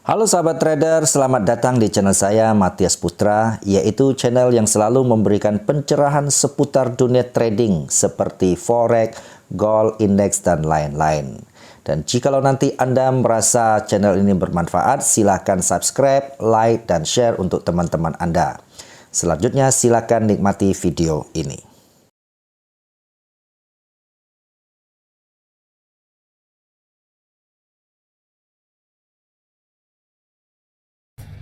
Halo sahabat trader, selamat datang di channel saya Matias Putra, yaitu channel yang selalu memberikan pencerahan seputar dunia trading seperti forex, gold, indeks, dan lain-lain. Dan jikalau nanti Anda merasa channel ini bermanfaat, silakan subscribe, like, dan share untuk teman-teman Anda. Selanjutnya silakan nikmati video ini.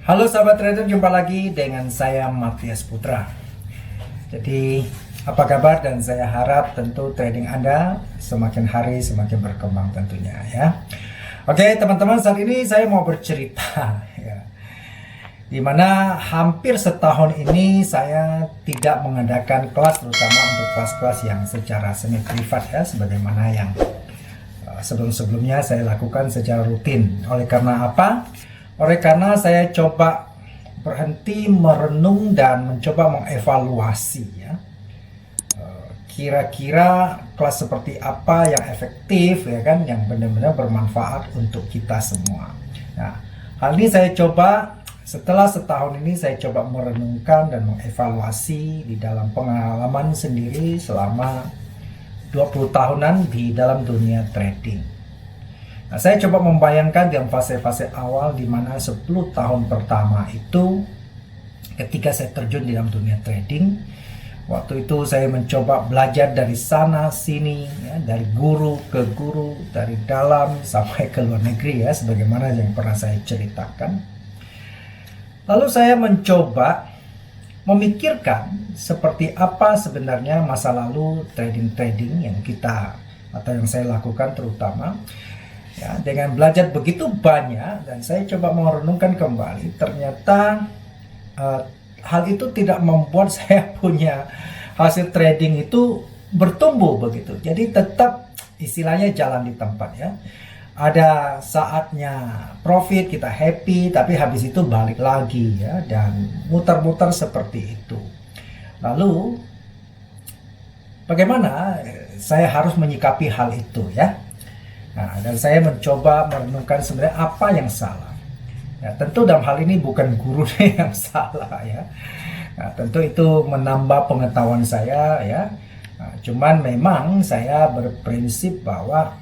Halo sahabat trader, jumpa lagi dengan saya Matias Putra. Jadi apa kabar, dan saya harap tentu trading Anda semakin hari semakin berkembang tentunya ya. Oke teman-teman, saat ini saya mau bercerita ya, dimana hampir setahun ini saya tidak mengadakan kelas, terutama untuk kelas-kelas yang secara semi privat ya, sebagaimana yang sebelum-sebelumnya saya lakukan secara rutin. Oleh karena apa? Oleh karena saya coba berhenti merenung dan mencoba mengevaluasi ya, kira-kira kelas seperti apa yang efektif ya kan, yang benar-benar bermanfaat untuk kita semua. Nah, hal ini saya coba setelah setahun ini, saya coba merenungkan dan mengevaluasi di dalam pengalaman sendiri selama 20 tahunan di dalam dunia trading. Nah, saya coba membayangkan dalam fase-fase awal di mana 10 tahun pertama itu ketika saya terjun di dalam dunia trading. Waktu itu saya mencoba belajar dari sana sini ya, dari guru ke guru, dari dalam sampai ke luar negeri ya, sebagaimana yang pernah saya ceritakan. Lalu saya mencoba memikirkan seperti apa sebenarnya masa lalu trading-trading yang kita atau yang saya lakukan terutama. Ya, dengan belajar begitu banyak dan saya coba merenungkan kembali, ternyata hal itu tidak membuat saya punya hasil trading itu bertumbuh begitu. Jadi tetap istilahnya jalan di tempat ya. Ada saatnya profit, kita happy, tapi habis itu balik lagi ya, dan muter-muter seperti itu. Lalu bagaimana saya harus menyikapi hal itu ya? Nah, dan saya mencoba merenungkan sebenarnya apa yang salah. Ya, tentu dalam hal ini bukan gurunya yang salah ya. Nah, tentu itu menambah pengetahuan saya ya. Nah, cuman memang saya berprinsip bahwa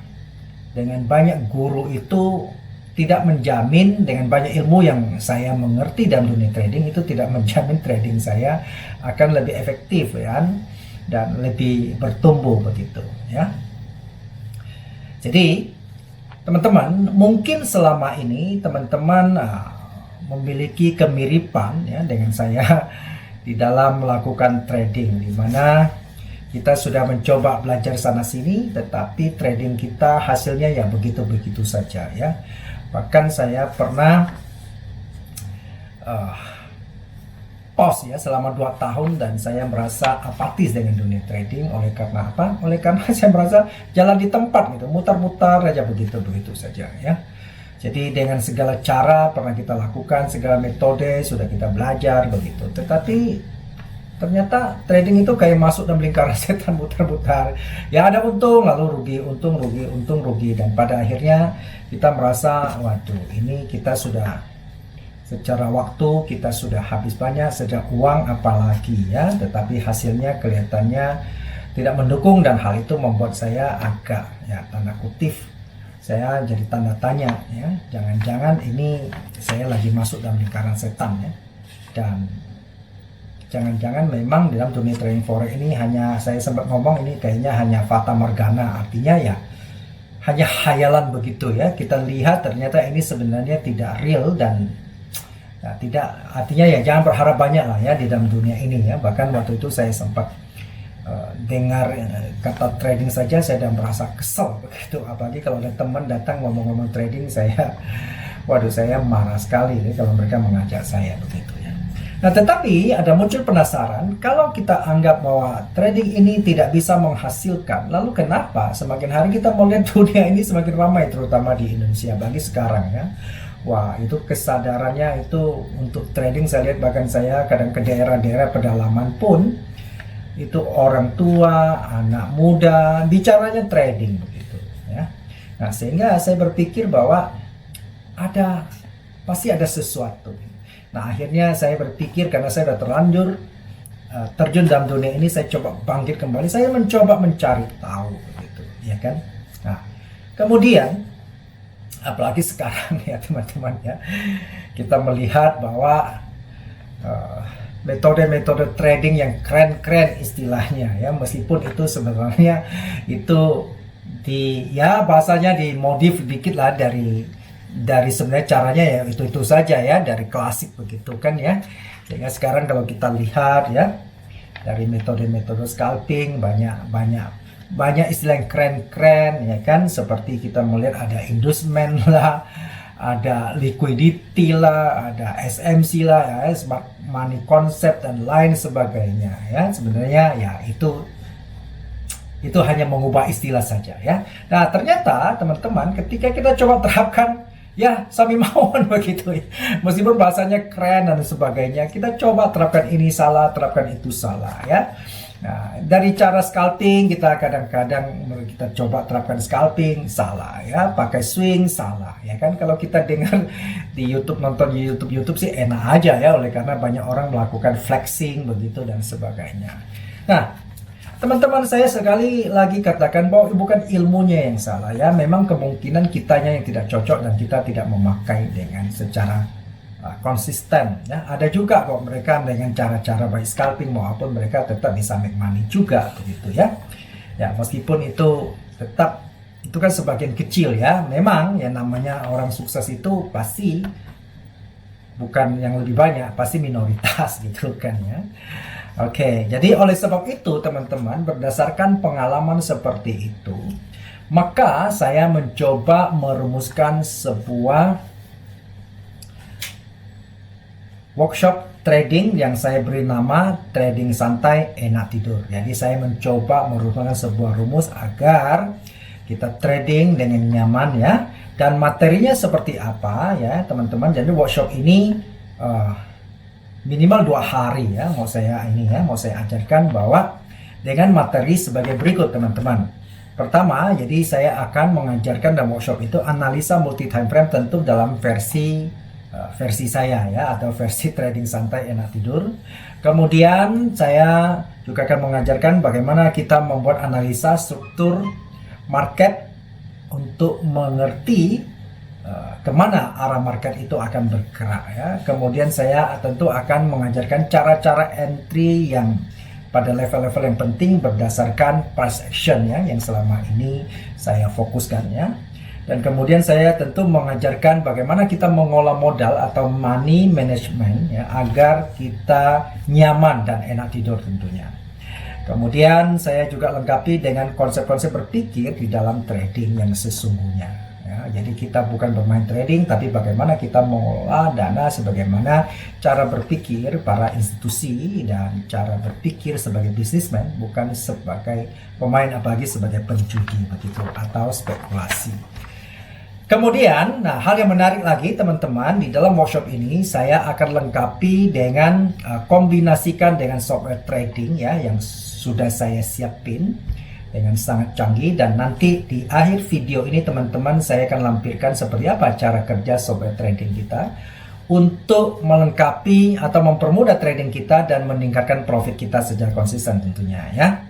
dengan banyak guru itu tidak menjamin, dengan banyak ilmu yang saya mengerti dalam dunia trading itu tidak menjamin trading saya akan lebih efektif ya, dan lebih bertumbuh begitu ya. Jadi teman-teman, mungkin selama ini teman-teman memiliki kemiripan ya dengan saya di dalam melakukan trading, di mana kita sudah mencoba belajar sana sini, tetapi trading kita hasilnya ya begitu-begitu saja ya. Bahkan saya pernah pause ya selama 2 tahun dan saya merasa apatis dengan dunia trading. Oleh karena apa? Oleh karena saya merasa jalan di tempat gitu, mutar-mutar aja begitu-begitu saja ya. Jadi dengan segala cara pernah kita lakukan, segala metode sudah kita belajar begitu. Tetapi ternyata trading itu kayak masuk dalam lingkaran setan, mutar-mutar. Ya ada untung lalu rugi, untung rugi, untung rugi, dan pada akhirnya kita merasa waduh, ini kita sudah secara waktu kita sudah habis banyak, secara uang apalagi ya, tetapi hasilnya kelihatannya tidak mendukung, dan hal itu membuat saya agak ya tanda kutip, saya jadi tanda tanya ya, jangan-jangan ini saya lagi masuk dalam lingkaran setan ya, dan jangan-jangan memang dalam dunia trading forex ini hanya, saya sempat ngomong ini kayaknya hanya fata morgana, artinya ya hanya khayalan begitu ya, kita lihat ternyata ini sebenarnya tidak real, dan nah, tidak, artinya ya jangan berharap banyak lah ya di dalam dunia ini ya. Bahkan waktu itu saya sempat dengar kata trading saja saya sudah merasa kesel begitu, apalagi kalau ada teman datang ngomong-ngomong trading, saya waduh, saya marah sekali ya kalau mereka mengajak saya begitu ya. Nah, tetapi ada muncul penasaran, kalau kita anggap bahwa trading ini tidak bisa menghasilkan, lalu kenapa semakin hari kita melihat dunia ini semakin ramai, terutama di Indonesia bagi sekarang ya. Wah, itu kesadarannya itu untuk trading, saya lihat bahkan saya kadang ke daerah-daerah pedalaman pun itu orang tua, anak muda bicaranya trading begitu ya. Nah, sehingga saya berpikir bahwa ada Pasti ada sesuatu. Nah, akhirnya saya berpikir karena saya sudah terlanjur terjun dalam dunia ini, saya coba bangkit kembali. Saya mencoba mencari tahu, gitu, ya kan? Nah, kemudian apalagi sekarang ya teman-teman ya, kita melihat bahwa metode-metode trading yang keren-keren istilahnya ya, meskipun itu sebenarnya itu ya bahasanya dimodif dikit lah dari sebenarnya caranya ya itu saja ya, dari klasik begitu kan ya. Sehingga sekarang kalau kita lihat ya, dari metode-metode scalping banyak istilah yang keren-kren ya kan, seperti kita melihat ada inducement lah, ada liquidity lah, ada SMC lah ya, smart money concept dan lain sebagainya ya. Sebenarnya ya itu hanya mengubah istilah saja ya. Nah, ternyata teman-teman ketika kita coba terapkan ya sami mawon begitu ya. Meskipun bahasanya keren dan sebagainya, kita coba terapkan ini salah, terapkan itu salah ya. Nah, dari cara scalping kita kadang-kadang kita coba terapkan scalping salah ya, pakai swing salah ya kan. Kalau kita dengar di YouTube, nonton di YouTube sih enak aja ya, oleh karena banyak orang melakukan flexing begitu dan sebagainya. Nah, teman-teman, saya sekali lagi katakan bahwa bukan ilmunya yang salah ya, memang kemungkinan kitanya yang tidak cocok dan kita tidak memakai dengan secara konsisten ya. Ada juga kok mereka dengan cara-cara baik scalping maupun mereka tetap bisa make money juga begitu ya. Ya, meskipun itu tetap itu kan sebagian kecil ya. Memang ya namanya orang sukses itu pasti bukan yang lebih banyak, pasti minoritas gitu kan ya. Oke, jadi oleh sebab itu teman-teman, berdasarkan pengalaman seperti itu, maka saya mencoba merumuskan sebuah workshop trading yang saya beri nama Trading Santai Enak Tidur. Jadi saya mencoba merumuskan sebuah rumus agar kita trading dengan nyaman ya. Dan materinya seperti apa ya teman-teman. Jadi workshop ini minimal 2 hari ya, mau saya ajarkan bahwa dengan materi sebagai berikut teman-teman. Pertama, jadi saya akan mengajarkan dalam workshop itu analisa multi time frame, tentu dalam versi saya ya, atau versi Trading Santai Enak Tidur. Kemudian saya juga akan mengajarkan bagaimana kita membuat analisa struktur market untuk mengerti kemana arah market itu akan bergerak ya. Kemudian saya tentu akan mengajarkan cara-cara entry yang pada level-level yang penting berdasarkan price action ya, yang selama ini saya fokuskan ya. Dan kemudian saya tentu mengajarkan bagaimana kita mengolah modal atau money management ya, agar kita nyaman dan enak tidur tentunya. Kemudian saya juga lengkapi dengan konsep-konsep berpikir di dalam trading yang sesungguhnya. Ya, jadi kita bukan bermain trading, tapi bagaimana kita mengolah dana, sebagaimana cara berpikir para institusi dan cara berpikir sebagai businessman, bukan sebagai pemain apalagi sebagai penjudi begitu atau spekulasi. Kemudian, nah hal yang menarik lagi teman-teman, di dalam workshop ini saya akan lengkapi dengan kombinasikan dengan software trading ya yang sudah saya siapin dengan sangat canggih, dan nanti di akhir video ini teman-teman saya akan lampirkan seperti apa cara kerja software trading kita untuk melengkapi atau mempermudah trading kita dan meningkatkan profit kita secara konsisten tentunya ya.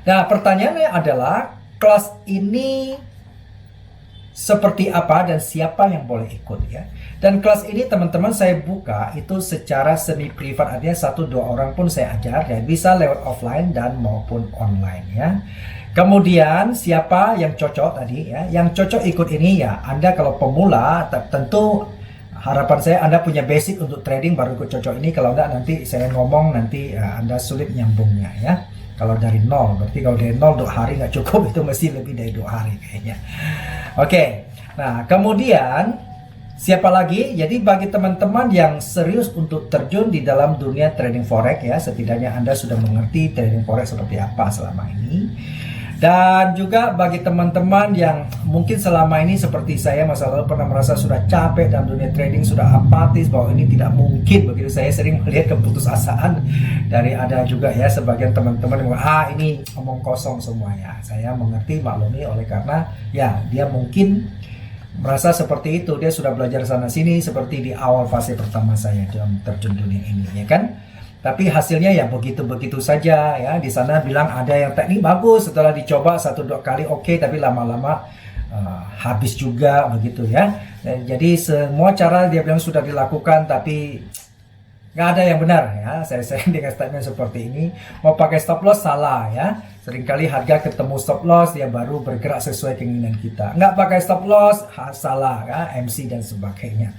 Nah, pertanyaannya adalah kelas ini seperti apa dan siapa yang boleh ikut ya. Dan kelas ini teman-teman saya buka itu secara semi privat, artinya 1-2 orang pun saya ajar ya, bisa lewat offline dan maupun online ya. Kemudian siapa yang cocok tadi ya, yang cocok ikut ini ya, Anda kalau pemula tentu harapan saya Anda punya basic untuk trading baru ikut cocok ini. Kalau enggak nanti saya ngomong nanti Anda sulit nyambungnya ya. Kalau dari 0, berarti kalau dari 0 2 hari nggak cukup, itu mesti lebih dari 2 hari kayaknya. Oke, nah kemudian siapa lagi? Jadi bagi teman-teman yang serius untuk terjun di dalam dunia trading forex ya, setidaknya Anda sudah mengerti trading forex seperti apa selama ini. Dan juga bagi teman-teman yang mungkin selama ini seperti saya masa lalu pernah merasa sudah capek dalam dunia trading, sudah apatis bahwa ini tidak mungkin begitu. Saya sering melihat keputusasaan dari ada juga ya sebagian teman-teman yang ini omong kosong semuanya. Saya mengerti, maklumi, oleh karena ya dia mungkin merasa seperti itu, dia sudah belajar sana sini seperti di awal fase pertama saya dalam terjun dunia ini, ya kan? Tapi hasilnya ya begitu-begitu saja ya. Di sana bilang ada yang teknik bagus, setelah dicoba 1-2 kali oke, tapi lama-lama habis juga begitu ya. Dan jadi semua cara dia bilang sudah dilakukan, tapi nggak ada yang benar ya. Saya dengan statement seperti ini, mau pakai stop loss salah ya. Seringkali harga ketemu stop loss, dia baru bergerak sesuai keinginan kita. Nggak pakai stop loss, salah ya, MC dan sebagainya.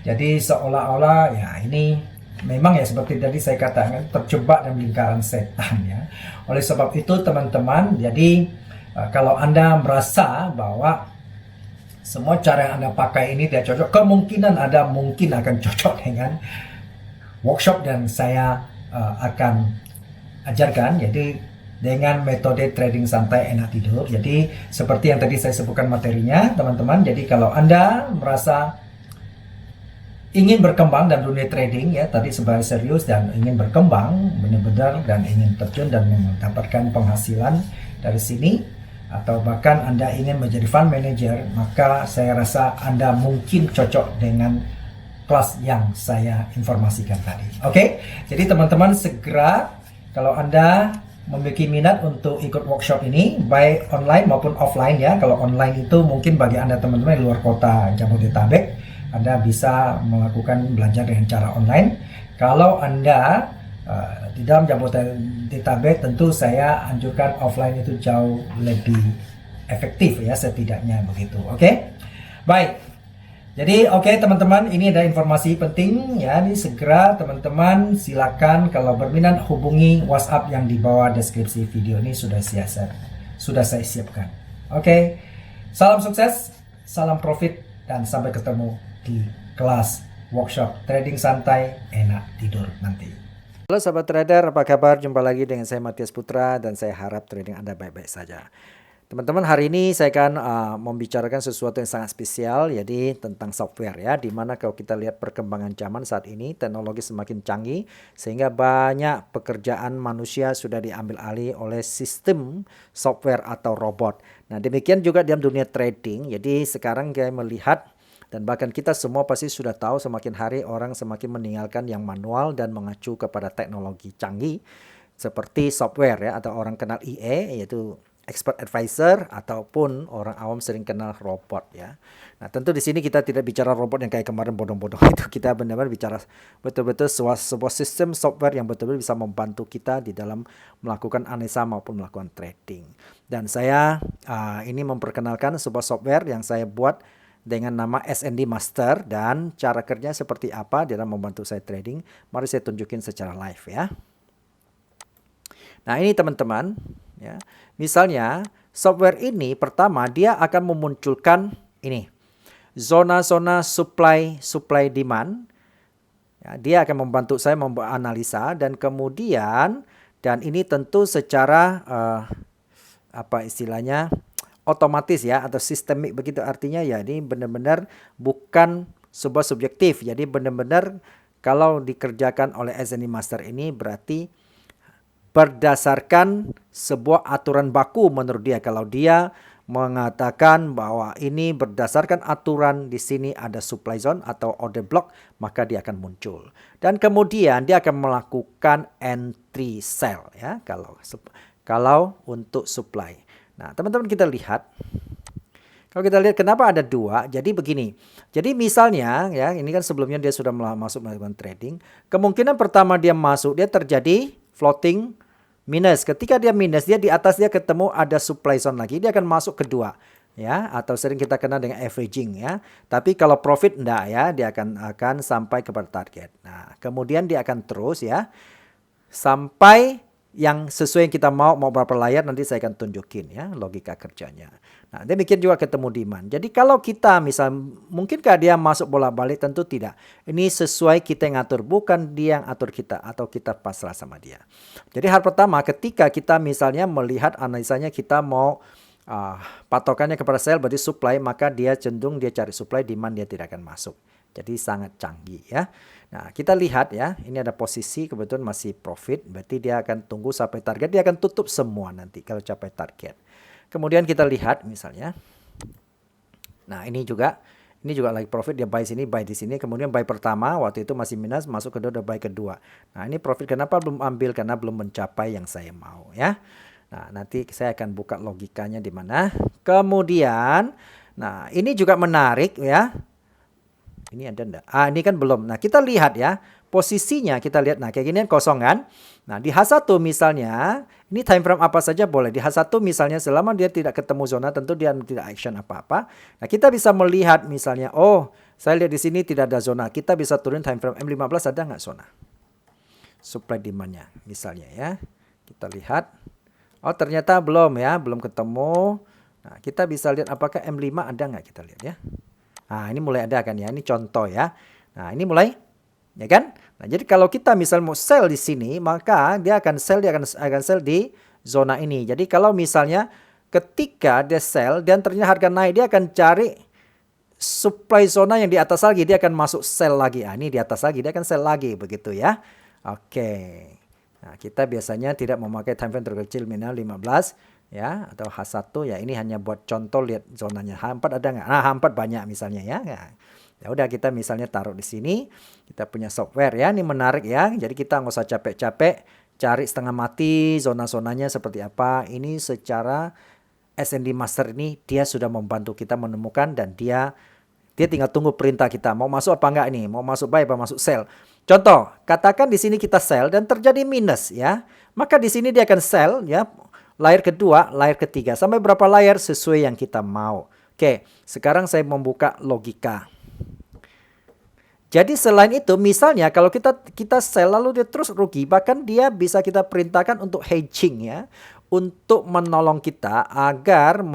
Jadi seolah-olah ya ini memang ya seperti tadi saya katakan, terjebak dalam lingkaran setan ya. Oleh sebab itu teman-teman, jadi kalau Anda merasa bahwa semua cara yang Anda pakai ini tidak cocok, kemungkinan Anda mungkin akan cocok dengan workshop dan saya akan ajarkan, jadi dengan metode trading santai enak tidur. Jadi seperti yang tadi saya sebutkan materinya teman-teman, jadi kalau Anda merasa ingin berkembang dalam dunia trading ya, tadi sebagai serius dan ingin berkembang benar-benar dan ingin terjun dan mendapatkan penghasilan dari sini, atau bahkan Anda ingin menjadi fund manager, maka saya rasa Anda mungkin cocok dengan kelas yang saya informasikan tadi. Oke, jadi teman-teman segera kalau Anda memiliki minat untuk ikut workshop ini, baik online maupun offline ya. Kalau online itu mungkin bagi Anda teman-teman di luar kota Jabodetabek, Anda bisa melakukan belajar dengan cara online. Kalau Anda di dalam Jabodetabek, tentu saya anjurkan offline itu jauh lebih efektif ya, setidaknya begitu. Oke, baik. Jadi oke teman-teman, ini ada informasi penting ya. Ini segera teman-teman silakan kalau berminat hubungi WhatsApp yang di bawah deskripsi video ini, sudah saya siapkan. Oke, salam sukses, salam profit, dan sampai ketemu di kelas workshop trading santai enak tidur nanti. Halo sahabat trader, apa kabar? Jumpa lagi dengan saya Matias Putra dan saya harap trading Anda baik-baik saja. Teman-teman, hari ini saya akan membicarakan sesuatu yang sangat spesial, jadi tentang software ya, dimana kalau kita lihat perkembangan zaman saat ini, teknologi semakin canggih, sehingga banyak pekerjaan manusia sudah diambil alih oleh sistem software atau robot. Nah demikian juga dalam dunia trading, jadi sekarang kita melihat dan bahkan kita semua pasti sudah tahu semakin hari orang semakin meninggalkan yang manual dan mengacu kepada teknologi canggih seperti software ya, atau orang kenal EA yaitu expert advisor, ataupun orang awam sering kenal robot ya. Nah tentu di sini kita tidak bicara robot yang kayak kemarin bodong-bodong itu, kita benar-benar bicara betul-betul sebuah sistem software yang betul-betul bisa membantu kita di dalam melakukan analisa maupun melakukan trading. Dan saya ini memperkenalkan sebuah software yang saya buat dengan nama SND Master, dan cara kerjanya seperti apa dalam membantu saya trading. Mari saya tunjukin secara live ya. Nah ini teman-teman ya, misalnya software ini pertama dia akan memunculkan ini zona-zona supply demand ya, dia akan membantu saya membuat analisa, dan kemudian dan ini tentu secara apa istilahnya otomatis ya, atau sistemik begitu, artinya ya ini benar-benar bukan sebuah subjektif, jadi benar-benar kalau dikerjakan oleh SND Master ini berarti berdasarkan sebuah aturan baku menurut dia. Kalau dia mengatakan bahwa ini berdasarkan aturan, di sini ada supply zone atau order block, maka dia akan muncul. Dan kemudian dia akan melakukan entry sell ya kalau untuk supply. Nah, teman-teman kita lihat. Kalau kita lihat kenapa ada dua, jadi begini. Jadi misalnya ya, ini kan sebelumnya dia sudah masuk melakukan trading. Kemungkinan pertama dia masuk, dia terjadi floating minus. Ketika dia minus, dia di atas dia ketemu ada supply zone lagi, dia akan masuk kedua ya, atau sering kita kenal dengan averaging ya. Tapi kalau profit enggak ya, dia akan sampai kepada target. Nah, kemudian dia akan terus ya sampai yang sesuai yang kita mau berapa layar, nanti saya akan tunjukin ya logika kerjanya. Nah, demikian juga ketemu demand. Jadi kalau kita misal mungkinkah dia masuk bola-balik, tentu tidak. Ini sesuai kita yang ngatur, bukan dia yang atur kita atau kita pasrah sama dia. Jadi hal pertama ketika kita misalnya melihat analisanya, kita mau patokannya kepada sell berarti supply, maka dia cenderung dia cari supply, demand dia tidak akan masuk. Jadi sangat canggih ya. Nah kita lihat ya, ini ada posisi kebetulan masih profit, berarti dia akan tunggu sampai target, dia akan tutup semua nanti kalau capai target. Kemudian kita lihat misalnya, Nah, ini juga like profit, dia buy sini, buy di sini, kemudian buy pertama waktu itu masih minus, masuk kedua udah buy kedua. Nah, ini profit kenapa belum ambil? Karena belum mencapai yang saya mau ya. Nah, nanti saya akan buka logikanya di mana. Kemudian, nah ini juga menarik ya. Ini ada enggak? Ini kan belum. Nah, kita lihat ya. Posisinya kita lihat. Nah, kayak gini kan kosong kan. Nah, di H1 misalnya, ini time frame apa saja boleh. Di H1 misalnya selama dia tidak ketemu zona, tentu dia tidak action apa-apa. Nah, kita bisa melihat misalnya, oh, saya lihat di sini tidak ada zona. Kita bisa turun time frame M15 ada nggak zona? Supply demand-nya misalnya ya. Kita lihat. Oh, ternyata belum ya, belum ketemu. Nah, kita bisa lihat apakah M5 ada nggak, kita lihat ya. Nah, ini mulai ada kan ya. Ini contoh ya. Nah, ini mulai ya kan? Nah, jadi kalau kita misal mau sell di sini, maka dia akan sell di zona ini. Jadi kalau misalnya ketika dia sell dan ternyata harga naik, dia akan cari supply zona yang di atas lagi, dia akan masuk sell lagi. Ini di atas lagi, dia akan sell lagi begitu ya. Oke. Nah, kita biasanya tidak memakai time frame terkecil minimal 15 ya atau H1 ya, ini hanya buat contoh, lihat zonanya. H4 ada nggak? Nah, H4 banyak misalnya ya. Nah, ya udah kita misalnya taruh di sini. Kita punya software ya, ini menarik ya. Jadi kita nggak usah capek-capek cari setengah mati zona-zonanya seperti apa. Ini secara SND Master ini dia sudah membantu kita menemukan, dan dia tinggal tunggu perintah kita mau masuk apa enggak ini, mau masuk buy apa masuk sell. Contoh, katakan di sini kita sell dan terjadi minus ya. Maka di sini dia akan sell ya. Layer kedua, layer ketiga, sampai berapa layer sesuai yang kita mau. Oke, sekarang saya membuka logika. Jadi selain itu, misalnya kalau kita sell lalu dia terus rugi, bahkan dia bisa kita perintahkan untuk hedging ya, untuk menolong kita agar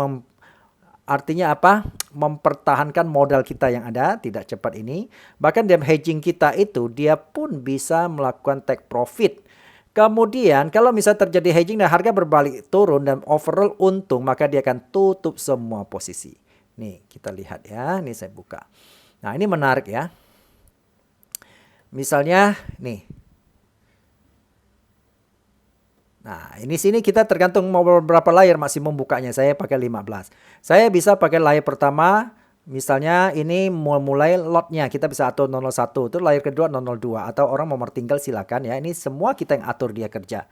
artinya apa? Mempertahankan modal kita yang ada tidak cepat ini. Bahkan dalam hedging kita itu dia pun bisa melakukan take profit. Kemudian kalau misalnya terjadi hedging dan harga berbalik turun dan overall untung, maka dia akan tutup semua posisi. Nih kita lihat ya, ini saya buka. Nah, ini menarik ya. Misalnya nih. Nah, ini sini kita tergantung mau berapa layer maksimum bukanya. Saya pakai 15. Saya bisa pakai layer pertama. Misalnya ini mulai lotnya kita bisa atur 001, itu layer kedua 002, atau orang mau tinggal silakan ya. Ini semua kita yang atur dia kerja.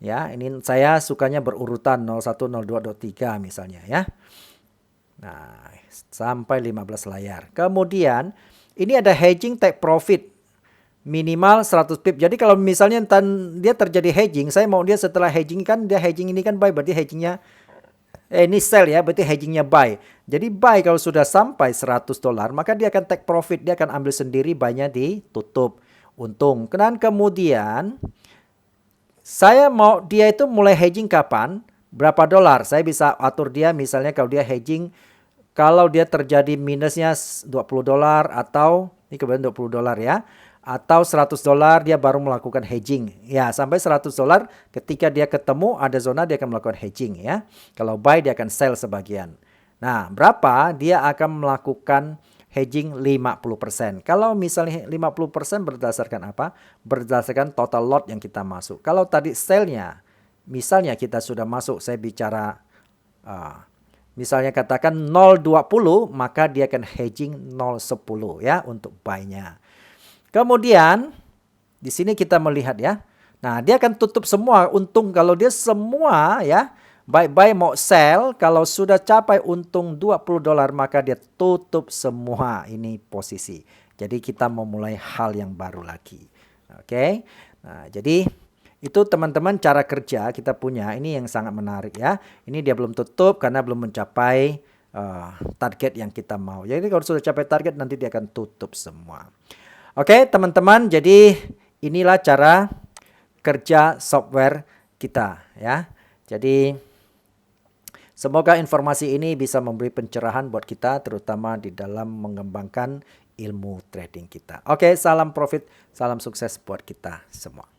Ya, ini saya sukanya berurutan 01, 02, 23 misalnya ya. Nah, sampai 15 layar. Kemudian ini ada hedging take profit minimal 100 pip. Jadi kalau misalnya dia terjadi hedging, saya mau dia setelah hedging kan dia hedging ini kan buy, berarti hedgingnya ini sell ya, berarti hedgingnya buy. Jadi buy kalau sudah sampai $100, maka dia akan take profit, dia akan ambil sendiri, buy-nya ditutup untung. Dan kemudian saya mau dia itu mulai hedging kapan? Berapa dolar? Saya bisa atur dia misalnya kalau dia hedging, kalau dia terjadi minusnya $20 atau ini kebetulan $20 ya. Atau $100 dia baru melakukan hedging. Ya, sampai $100 ketika dia ketemu ada zona dia akan melakukan hedging ya. Kalau buy dia akan sell sebagian. Nah, berapa dia akan melakukan hedging 50%. Kalau misalnya 50% berdasarkan apa? Berdasarkan total lot yang kita masuk. Kalau tadi sell-nya misalnya kita sudah masuk, saya bicara misalnya katakan 0,20, maka dia akan hedging 0,10 ya untuk buy-nya. Kemudian di sini kita melihat ya. Nah, dia akan tutup semua untung kalau dia semua ya. Buy mau sell, kalau sudah capai untung $20 maka dia tutup semua ini posisi. Jadi kita memulai hal yang baru lagi. Oke. Nah, jadi itu teman-teman cara kerja kita punya. Ini yang sangat menarik ya. Ini dia belum tutup karena belum mencapai target yang kita mau. Jadi kalau sudah capai target nanti dia akan tutup semua. Oke teman-teman, jadi inilah cara kerja software kita ya. Jadi semoga informasi ini bisa memberi pencerahan buat kita, terutama di dalam mengembangkan ilmu trading kita. Oke, salam profit, salam sukses buat kita semua.